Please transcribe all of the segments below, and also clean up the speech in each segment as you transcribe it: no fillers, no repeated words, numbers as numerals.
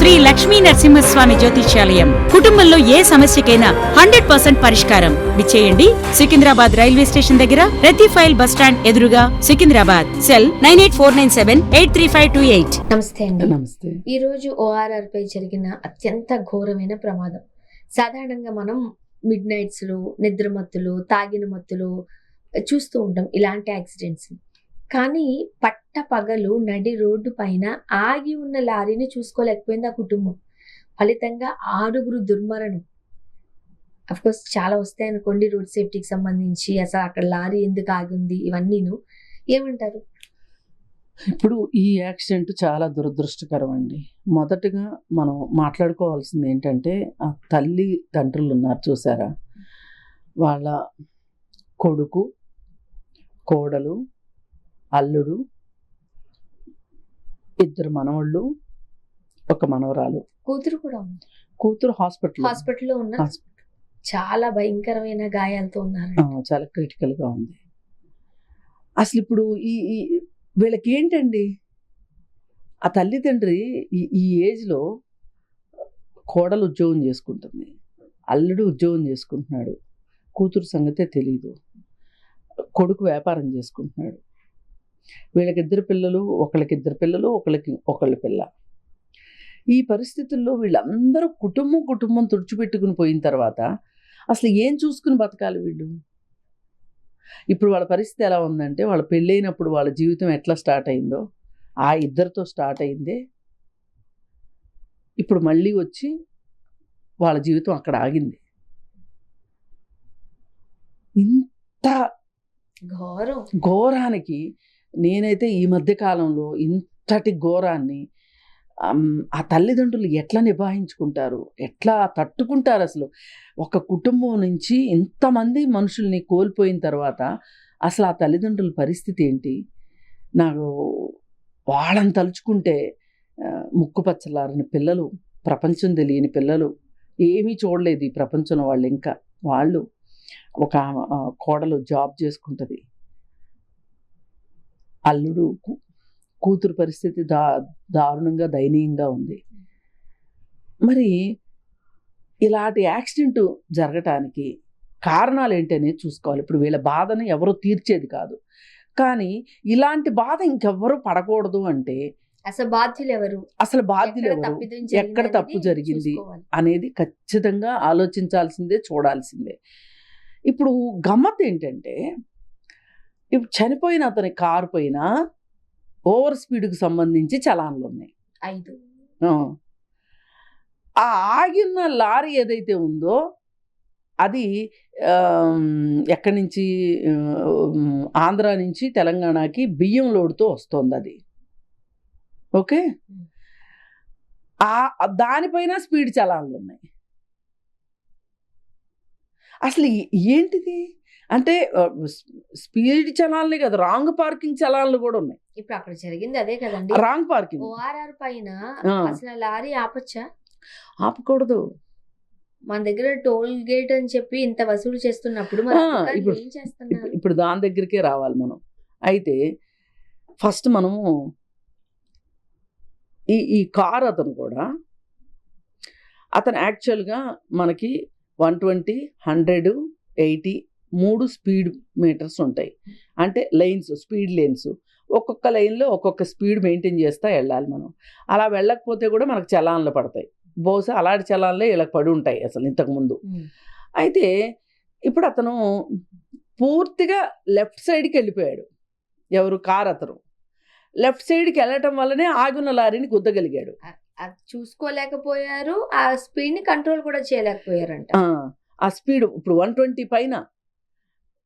శ్రీ లక్ష్మీ నరసింహస్వామి జ్యోతిష్యాలయం. కుటుంబంలో ఏ సమస్యకైనా 100% పరిష్కారం. విచ్చేయండి. సికింద్రాబాద్ రైల్వే స్టేషన్ దగ్గర రతిఫైల్ బస్ స్టాండ్ ఎదురుగా, సికింద్రాబాద్. సెల్ 9849783528. నమస్తే అండి. నమస్తే. ఈ రోజు ORR పై జరిగిన అత్యంత ఘోరమైన ప్రమాదం. సాధారణంగా మనం మిడ్ నైట్స్ లో, నిద్రమత్తులు, తాగిన మత్తులు చూస్తూ ఉంటాం ఇలాంటి యాక్సిడెంట్స్. కానీ పట్ట పగలు నడి రోడ్డు పైన ఆగి ఉన్న లారీని చూసుకోలేకపోయింది ఆ కుటుంబం. ఫలితంగా 6 దుర్మరణం. కోర్స్ చాలా వస్తాయి అనుకోండి రోడ్ సేఫ్టీకి సంబంధించి, అసలు అక్కడ లారీ ఎందుకు ఆగింది, ఇవన్నీను ఏమంటారు? ఇప్పుడు ఈ యాక్సిడెంట్ చాలా దురదృష్టకరం అండి. మొదటగా మనం మాట్లాడుకోవాల్సింది ఏంటంటే, ఆ తల్లి తండ్రులు ఉన్నారు చూసారా, వాళ్ళ కొడుకు, కోడలు, అల్లుడు, 2 మనవళ్ళు, 1 మనవరాలు, కూతురు కూడా ఉంది. కూతురు హాస్పిటల్లో ఉన్న చాలా భయంకరమైన గాయాలతో ఉన్నారు. చాలా క్రిటికల్గా ఉంది. అసలు ఇప్పుడు ఈ వీళ్ళకి ఏంటండి, ఆ తల్లిదండ్రి ఈ ఏజ్లో కోడలు ఉద్యోగం చేసుకుంటుంది, అల్లుడు ఉద్యోగం చేసుకుంటున్నాడు, కూతురు సంగతే తెలీదు, కొడుకు వ్యాపారం చేసుకుంటున్నాడు. వీళ్ళకి 2 పిల్లలు, ఒకళ్ళకి 2 పిల్లలు, ఒకళ్ళ పిల్ల. ఈ పరిస్థితుల్లో వీళ్ళందరూ కుటుంబం తుడిచిపెట్టుకుని పోయిన తర్వాత అసలు ఏం చూసుకుని బతకాలి వీళ్ళు? ఇప్పుడు వాళ్ళ పరిస్థితి ఎలా ఉందంటే, వాళ్ళ పెళ్ళైనప్పుడు వాళ్ళ జీవితం ఎట్లా స్టార్ట్ అయిందో ఆ 2తో స్టార్ట్ అయిందే, ఇప్పుడు మళ్ళీ వచ్చి వాళ్ళ జీవితం అక్కడ ఆగింది. ఇంత ఘోరానికి నేనైతే ఈ మధ్య కాలంలో ఇంతటి ఘోరాన్ని ఆ తల్లిదండ్రులు ఎట్లా నిభాయించుకుంటారు, ఎట్లా తట్టుకుంటారు? అసలు ఒక కుటుంబం నుంచి ఇంతమంది మనుషుల్ని కోల్పోయిన తర్వాత అసలు ఆ తల్లిదండ్రుల పరిస్థితి ఏంటి? నాకు వాళ్ళని తలుచుకుంటే ముక్కుపచ్చలారని పిల్లలు, ప్రపంచం తెలియని పిల్లలు, ఏమీ చూడలేదు ఈ ప్రపంచంలో వాళ్ళు. ఇంకా వాళ్ళు ఒక కోడలు జాబ్ చేసుకుంటుంది, అల్లుడు, కూతురు పరిస్థితి దారుణంగా దయనీయంగా ఉంది. మరి ఇలాంటి యాక్సిడెంట్ జరగటానికి కారణాలు ఏంటనేది చూసుకోవాలి. ఇప్పుడు వీళ్ళ బాధని ఎవరో తీర్చేది కాదు, కానీ ఇలాంటి బాధ ఇంకెవ్వరూ పడకూడదు అంటే అసలు బాధ్యులు ఎవరు, ఎక్కడ తప్పు జరిగింది అనేది ఖచ్చితంగా ఆలోచించాల్సిందే, చూడాల్సిందే. ఇప్పుడు గమ్మత్ ఏంటంటే, ఇప్పుడు చనిపోయిన అతని కారు పైన ఓవర్ స్పీడ్కి సంబంధించి చలాన్లు ఉన్నాయి 5. ఆ ఆగిన లారీ ఏదైతే ఉందో అది ఎక్కడి నుంచి, ఆంధ్ర నుంచి తెలంగాణకి బియ్యం లోడుతో వస్తుంది అది. ఓకే, దానిపైన స్పీడ్ చలాన్లు ఉన్నాయి. అసలు ఏంటిది అంటే, స్పీడ్ చలాన్లే కదా, రాంగ్ పార్కింగ్ చలాన్లు కూడా ఉన్నాయి. ఇప్పుడు అక్కడ జరిగింది అదే కదండి, రాంగ్ పార్కింగ్. ORR పైన అసలు లారీ ఆపచ్చా? ఆపకూడదు. మన దగ్గర టోల్ గేట్ అని చెప్పి ఇంత వసూలు చేస్తున్నప్పుడు ఏం చేస్తున్నారు? ఇప్పుడు దాని దగ్గరికే రావాలి మనం. అయితే ఫస్ట్ మనము ఈ కార్ అతను కూడా, అతను యాక్చువల్గా మనకి 120, 100, 80 3 స్పీడ్ మీటర్స్ ఉంటాయి. అంటే లైన్స్, స్పీడ్ లైన్స్, ఒక్కొక్క లైన్లో ఒక్కొక్క స్పీడ్ మెయింటైన్ చేస్తూ వెళ్ళాలి మనం. అలా వెళ్ళకపోతే కూడా మనకు చలాన్లు పడతాయి. బహుశా అలాంటి చలాన్లే ఇలా పడి ఉంటాయి అసలు ఇంతకుముందు. అయితే ఇప్పుడు అతను పూర్తిగా లెఫ్ట్ సైడ్కి వెళ్ళిపోయాడు. ఎవరు? కార్ అతను లెఫ్ట్ సైడ్కి వెళ్ళటం వల్లనే ఆగున్న లారీని గుద్దగలిగాడు. అది చూసుకోలేకపోయారు, ఆ స్పీడ్ ని కంట్రోల్ కూడా చేయలేకపోయారంట. ఆ స్పీడ్ ఇప్పుడు 120 పైన,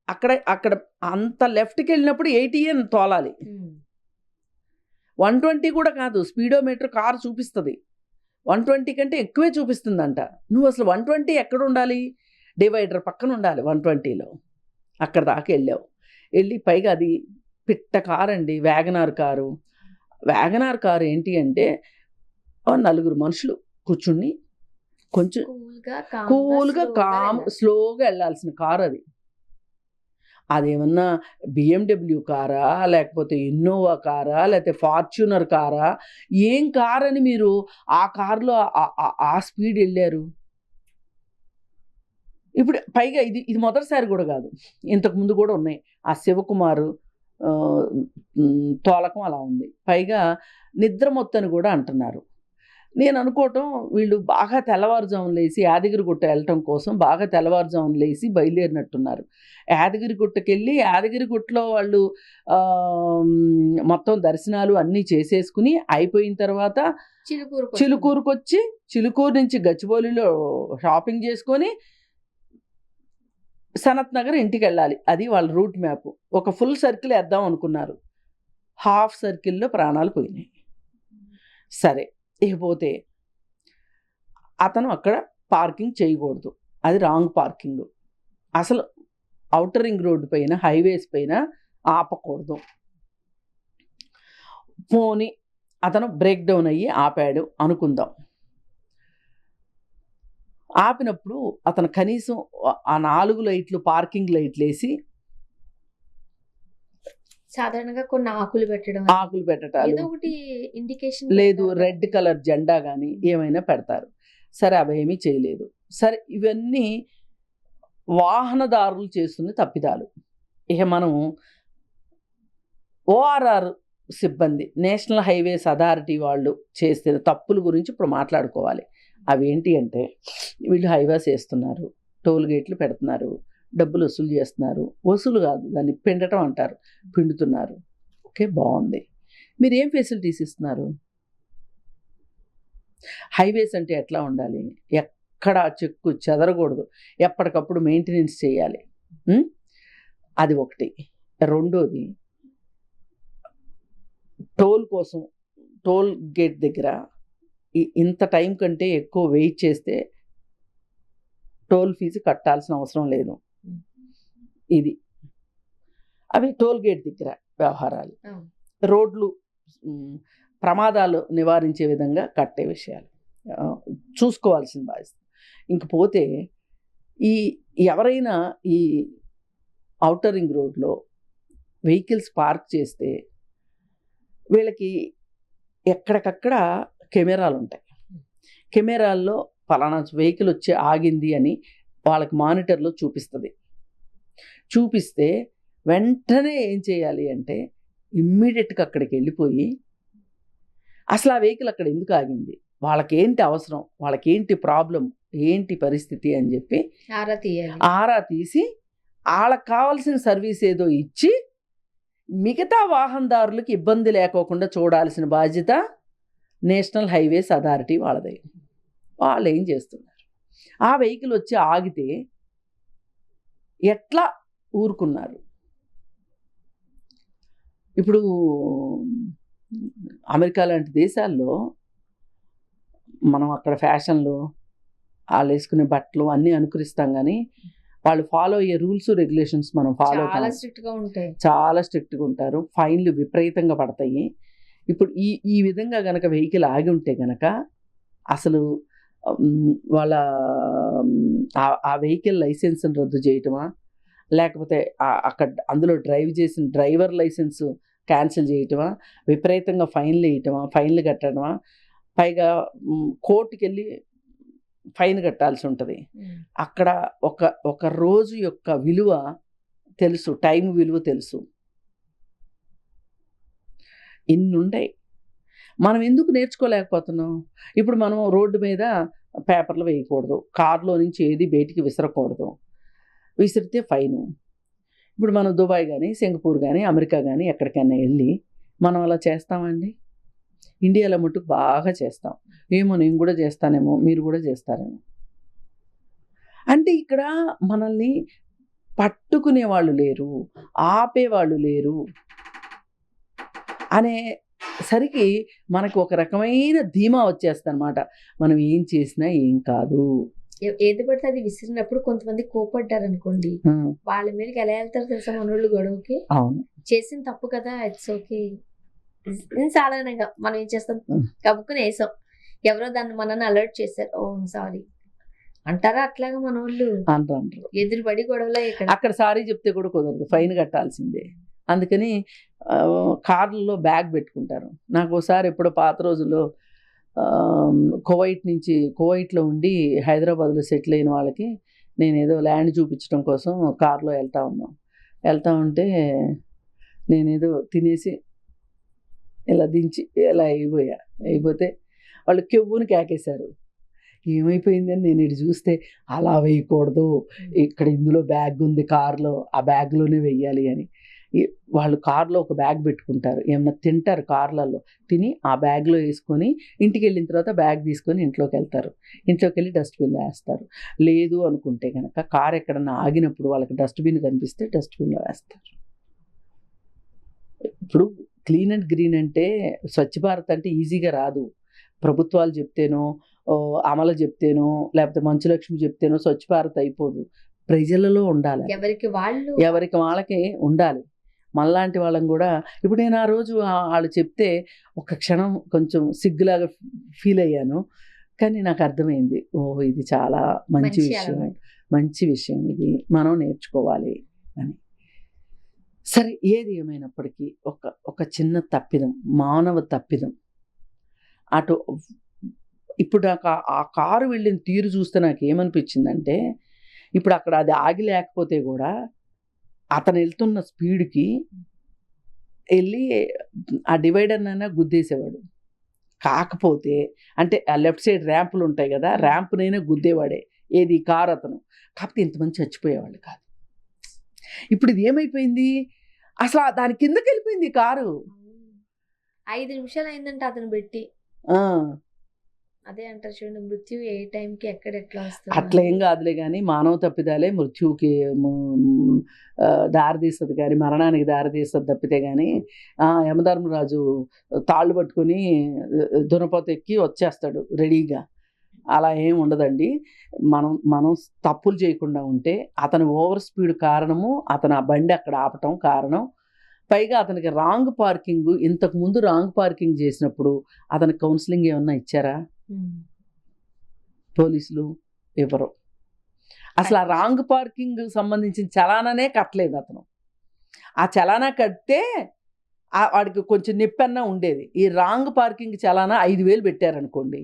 అక్కడ అంత లెఫ్ట్కి వెళ్ళినప్పుడు 80 తోలాలి. 120 కూడా కాదు, స్పీడోమీటర్ కారు చూపిస్తుంది 120 కంటే ఎక్కువే చూపిస్తుందంట. నువ్వు అసలు 120 ఎక్కడ ఉండాలి? డివైడర్ పక్కన ఉండాలి 120లో. అక్కడ దాకా వెళ్ళి పైగా అది పిట్ట కారు అండి, వ్యాగనార్ కారు. వ్యాగనార్ కారు ఏంటి అంటే, 4 మనుషులు కూర్చుని కొంచెం కూల్గా స్లోగా వెళ్ళాల్సిన కారు అది. అదేమన్నా బిఎండబ్ల్యూ కారా, లేకపోతే ఇన్నోవా కారా, లేకపోతే ఫార్చ్యూనర్ కారా, ఏం కార్ అని మీరు ఆ కారులో ఆ స్పీడ్ వెళ్ళారు? ఇప్పుడు పైగా ఇది మొదటిసారి కూడా కాదు, ఇంతకుముందు కూడా ఉన్నాయి. ఆ శివకుమారు తోలకం అలా ఉంది. పైగా నిద్రమొత్తని కూడా అంటున్నారు. నేను అనుకోవటం వీళ్ళు బాగా తెల్లవారుజామున లేచి యాదగిరిగుట్ట వెళ్ళటం కోసం బాగా తెల్లవారుజామున లేచి బయలుదేరినట్టున్నారు. యాదగిరిగుట్టకెళ్ళి యాదగిరిగుట్టలో వాళ్ళు మొత్తం దర్శనాలు అన్నీ చేసేసుకుని అయిపోయిన తర్వాత చిలుకూరుకు వచ్చి చిలుకూరు నుంచి గచ్చిబౌలిలో షాపింగ్ చేసుకొని సనత్ నగర్ ఇంటికి వెళ్ళాలి. అది వాళ్ళ రూట్ మ్యాప్. ఒక ఫుల్ సర్కిల్ వేద్దాం అనుకున్నారు, హాఫ్ సర్కిల్లో ప్రాణాలు పోయినాయి. సరే, ఇకపోతే అతను అక్కడ పార్కింగ్ చేయకూడదు, అది రాంగ్ పార్కింగ్. అసలు ఔటర్ రింగ్ రోడ్డు పైన హైవేస్ పైన ఆపకూడదు. పోనీ అతను బ్రేక్ డౌన్ అయ్యి ఆపాడు అనుకుందాం. ఆపినప్పుడు అతను కనీసం ఆ 4 లైట్లు పార్కింగ్ లైట్లు వేసి సాధారణంగా కొన్ని ఆకులు పెట్టడాలు, ఏదో ఒకటి ఇండికేషన్ లేదు, రెడ్ కలర్ జెండా కానీ ఏమైనా పెడతారు. సరే, అవేమీ చేయలేదు. సరే, ఇవన్నీ వాహనదారులు చేస్తున్న తప్పిదాలు. ఇక మనం ఓఆర్ఆర్ సిబ్బంది, నేషనల్ హైవేస్ అథారిటీ వాళ్ళు చేస్తున్న తప్పుల గురించి ఇప్పుడు మాట్లాడుకోవాలి. అవేంటి అంటే, వీళ్ళు హైవేస్ వేస్తున్నారు, టోల్ గేట్లు పెడుతున్నారు, డబ్బులు వసూలు చేస్తున్నారు. వసూలు కాదు, దాన్ని పిండటం అంటారు, పిండుతున్నారు. ఓకే, బాగుంది. మీరు ఏం ఫెసిలిటీస్ ఇస్తున్నారు? హైవేస్ అంటే ఎట్లా ఉండాలి? ఎక్కడ చెక్కు చెదరకూడదు, ఎప్పటికప్పుడు మెయింటెనెన్స్ చేయాలి. అది ఒకటి. రెండోది, టోల్ కోసం టోల్ గేట్ దగ్గర ఇంత టైం కంటే ఎక్కువ వెయిట్ చేస్తే టోల్ ఫీజు కట్టాల్సిన అవసరం లేదు. ఇది అవి టోల్ గేట్ దగ్గర వ్యవహారాలు. రోడ్లు ప్రమాదాలు నివారించే విధంగా కట్టే విషయాలు చూసుకోవాల్సిన బాధ్యత. ఇంకపోతే ఎవరైనా ఈ ఔటర్ రింగ్ రోడ్లో వెహికల్స్ పార్క్ చేస్తే వీళ్ళకి ఎక్కడికక్కడ కెమెరాలు ఉంటాయి. కెమెరాల్లో ఫలానా వెహికల్ వచ్చి ఆగింది అని వాళ్ళకి మానిటర్లో చూపిస్తే వెంటనే ఏం చేయాలి అంటే ఇమ్మీడియట్గా అక్కడికి వెళ్ళిపోయి అసలు ఆ వెహికల్ అక్కడ ఎందుకు ఆగింది, వాళ్ళకేంటి అవసరం, వాళ్ళకేంటి ప్రాబ్లం, ఏంటి పరిస్థితి అని చెప్పి ఆరా తీసి వాళ్ళకి కావాల్సిన సర్వీస్ ఏదో ఇచ్చి మిగతా వాహనదారులకు ఇబ్బంది లేకోకుండా చూడాల్సిన బాధ్యత నేషనల్ హైవేస్ అథారిటీ వాళ్ళదే. వాళ్ళు ఏం చేస్తున్నారు? ఆ వెహికల్ వచ్చి ఆగితే ఎట్లా ఊరుకున్నారు? ఇప్పుడు అమెరికా లాంటి దేశాల్లో మనం అక్కడ ఫ్యాషన్లు, వాళ్ళు వేసుకునే బట్టలు అన్నీ అనుకరిస్తాం, కానీ వాళ్ళు ఫాలో అయ్యే రూల్స్ రెగ్యులేషన్స్ మనం ఫాలో చాలా స్ట్రిక్ట్గా ఉంటాయి, చాలా స్ట్రిక్ట్గా ఉంటారు. ఫైన్లు విపరీతంగా పడతాయి. ఇప్పుడు ఈ విధంగా కనుక వెహికల్ ఆగి ఉంటే కనుక అసలు వాళ్ళ ఆ వెహికల్ లైసెన్స్ని రద్దు చేయటమా, లేకపోతే అక్కడ అందులో డ్రైవ్ చేసిన డ్రైవర్ లైసెన్స్ క్యాన్సిల్ చేయటమా, విపరీతంగా ఫైన్లు వేయటమా, ఫైన్లు కట్టడమా, పైగా కోర్టుకి వెళ్ళి ఫైన్ కట్టాల్సి ఉంటుంది. అక్కడ ఒక రోజు యొక్క విలువ తెలుసు, టైం విలువ తెలుసు. ఇన్ని ఉంటాయి. మనం ఎందుకు నేర్చుకోలేకపోతున్నాం? ఇప్పుడు మనం రోడ్డు మీద పేపర్లు వేయకూడదు, కారులో నుంచి ఏది బయటికి విసరకూడదు, విసిరితే ఫైను. ఇప్పుడు మనం దుబాయ్ కానీ సింగపూర్ కానీ అమెరికా కానీ ఎక్కడికైనా వెళ్ళి మనం అలా చేస్తామండి? ఇండియాలో మటుకు బాగా చేస్తాం. ఏమో నేను కూడా చేస్తానేమో, మీరు కూడా చేస్తారేమో. అంటే ఇక్కడ మనల్ని పట్టుకునే వాళ్ళు లేరు, ఆపేవాళ్ళు లేరు అనే సరికి మనకు ఒక రకమైన ధీమా వచ్చేస్తుంది అనమాట. మనం ఏం చేసినా ఏం కాదు. ఏది పడితే అది విసిరినప్పుడు కొంతమంది కోపడ్డారు అనుకోండి, వాళ్ళ మీదకి ఎలా వెళ్తారు తెలుసా మనోళ్ళు గొడవకి. అవును, చేసిన తప్పు కదా, ఇట్స్ ఓకే. సాధారణంగా మనం ఏం చేస్తాం, కబుక్కుని వేసాం, ఎవరో దాన్ని మనల్ని అలర్ట్ చేశారు, ఓ సారీ, అంటారా అట్లాగా మన వాళ్ళు అంటారు. ఎదురుపడి గొడవలో ఇక్కడ అక్కడ సారీ చెప్తే కూడా కుదరదు, ఫైన్ కట్టాల్సిందే. అందుకని కార్లలో బ్యాగ్ పెట్టుకుంటారు. నాకు ఒకసారి ఎప్పుడో పాత రోజుల్లో కువైట్లో ఉండి హైదరాబాద్లో సెటిల్ అయిన వాళ్ళకి నేను ఏదో ల్యాండ్ చూపించడం కోసం కార్లో వెళ్తా ఉంటే నేనేదో తినేసి ఇలా దించి ఇలా అయిపోతే వాళ్ళు కెవ్వుని కేకేశారు. ఏమైపోయిందని నేను ఇటు చూస్తే, అలా వేయకూడదు, ఇక్కడ ఇందులో బ్యాగ్ ఉంది కార్లో, ఆ బ్యాగ్లోనే వెయ్యాలి అని. వాళ్ళు కార్లో ఒక బ్యాగ్ పెట్టుకుంటారు, ఏమన్నా తింటారు కార్లలో, తిని ఆ బ్యాగ్లో వేసుకొని ఇంటికి వెళ్ళిన తర్వాత బ్యాగ్ తీసుకొని ఇంట్లోకి వెళ్తారు. ఇంట్లోకి వెళ్ళి డస్ట్బిన్లో వేస్తారు. లేదు అనుకుంటే కనుక కార్ ఎక్కడన్నా ఆగినప్పుడు వాళ్ళకి డస్ట్బిన్ కనిపిస్తే డస్ట్బిన్లో వేస్తారు. ఇప్పుడు క్లీన్ అండ్ గ్రీన్ అంటే, స్వచ్ఛ భారత్ అంటే ఈజీగా రాదు. ప్రభుత్వాలు చెప్తేనో, అమలు చెప్తేనో, లేకపోతే మంచులక్ష్మి చెప్తేనో స్వచ్ఛ భారత్ అయిపోదు. ప్రజలలో ఉండాలి, ఎవరికి వాళ్ళకి ఉండాలి. మనలాంటి వాళ్ళం కూడా, ఇప్పుడు నేను ఆ రోజు వాళ్ళు చెప్తే ఒక క్షణం కొంచెం సిగ్గులాగా ఫీల్ అయ్యాను. కానీ నాకు అర్థమైంది, ఇది చాలా మంచి విషయం, ఇది మనం నేర్చుకోవాలి అని. సరే, ఏది ఏమైనప్పటికీ ఒక చిన్న తప్పిదం, మానవ తప్పిదం. అటు ఇప్పుడు నాకు ఆ కారు వెళ్ళిన తీరు చూస్తే నాకు ఏమనిపించిందంటే, ఇప్పుడు అక్కడ అది ఆగి లేకపోతే కూడా అతను వెళ్తున్న స్పీడ్కి వెళ్ళి ఆ డివైడర్నైనా గుద్దేసేవాడు. కాకపోతే అంటే ఆ లెఫ్ట్ సైడ్ ర్యాంపులు ఉంటాయి కదా, ర్యాంపునైనా గుద్దేవాడే ఏది కారు అతను. కాకపోతే ఇంతమంది చచ్చిపోయేవాళ్ళు కాదు. ఇప్పుడు ఇది ఏమైపోయింది, అసలు దాని కిందకి వెళ్ళిపోయింది కారు. 5 నిమిషాలు అయిందంటే అతను పెట్టి, అదే అంటారు చూడండి, మృత్యు ఏ టైంకి ఎక్కడ ఎట్లా వస్తుంది. అట్లా ఏం కాదులే కానీ, మానవ తప్పిదాలే మృత్యువుకి దారితీస్తుంది కానీ, మరణానికి దారితీస్తుంది తప్పితే కానీ, యమధర్మరాజు తాళ్ళు పట్టుకొని దునపోత ఎక్కి వచ్చేస్తాడు రెడీగా, అలా ఏం ఉండదండి. మనం తప్పులు చేయకుండా ఉంటే, అతని ఓవర్ స్పీడ్ కారణము, అతను ఆ బండి అక్కడ ఆపటం కారణం. పైగా అతనికి రాంగ్ పార్కింగ్, ఇంతకుముందు రాంగ్ పార్కింగ్ చేసినప్పుడు అతనికి కౌన్సిలింగ్ ఏమన్నా ఇచ్చారా పోలీసులు? ఎవరు అసలు ఆ రాంగ్ పార్కింగ్ సంబంధించిన చలానానే కట్టలేదు అతను. ఆ చలానా కడితే వాడికి కొంచెం నొప్పన్నా ఉండేది. ఈ రాంగ్ పార్కింగ్ చలానా 5,000 పెట్టారనుకోండి,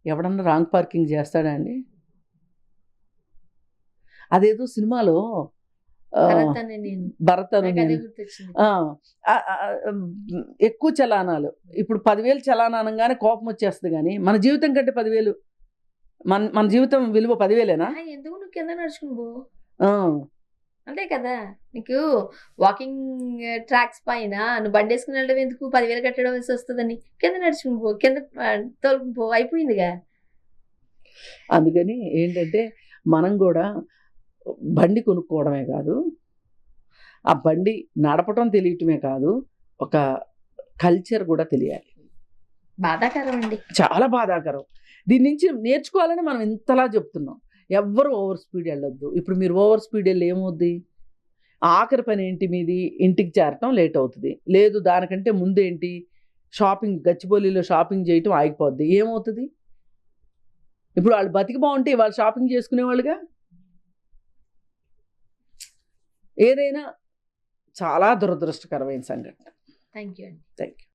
ఎవడన్నా రాంగ్ పార్కింగ్ చేస్తాడా అండి? అదేదో సినిమాలో భరత్ ఎక్కువ చలానాలు, ఇప్పుడు 10,000 చలానా అనగానే కోపం వచ్చేస్తుంది. కానీ మన జీవితం కంటే 10,000, మన జీవితం విలువ 10,000ఏనా? ఎందుకు నువ్వు కింద నడుచుకుని పో, అంతే కదా. నీకు వాకింగ్ ట్రాక్స్ పైన నువ్వు బండి వేసుకుని వెళ్ళడం ఎందుకు, 10,000 కట్టడం వేసి వస్తుందని కింద నడుచుకుని పో, కింద తోలుకుని పో, అయిపోయిందిగా. అందుకని ఏంటంటే, మనం కూడా బండి కొనుక్కోవడమే కాదు, ఆ బండి నడపటం తెలియటమే కాదు, ఒక కల్చర్ కూడా తెలియాలి. బాధాకరం అండి, చాలా బాధాకరం. దీని నుంచి నేర్చుకోవాలని మనం ఇంతలా చెప్తున్నాం. ఎవ్వరు ఓవర్ స్పీడ్ వెళ్ళొద్దు. ఇప్పుడు మీరు ఓవర్ స్పీడ్ వెళ్ళి ఏమవుద్ది, ఆఖరి పని ఏంటి మీది, ఇంటికి చేరటం లేట్ అవుతుంది. లేదు దానికంటే ముందేంటి, షాపింగ్, గచ్చిబౌలిలో షాపింగ్ చేయటం ఆగిపోద్ది. ఏమవుతుంది? ఇప్పుడు వాళ్ళు బతికి బాగుంటే వాళ్ళు షాపింగ్ చేసుకునేవాళ్ళుగా. ఏదైనా చాలా దురదృష్టకరమైన సంఘటన. థ్యాంక్ యూ అండి. Thank you.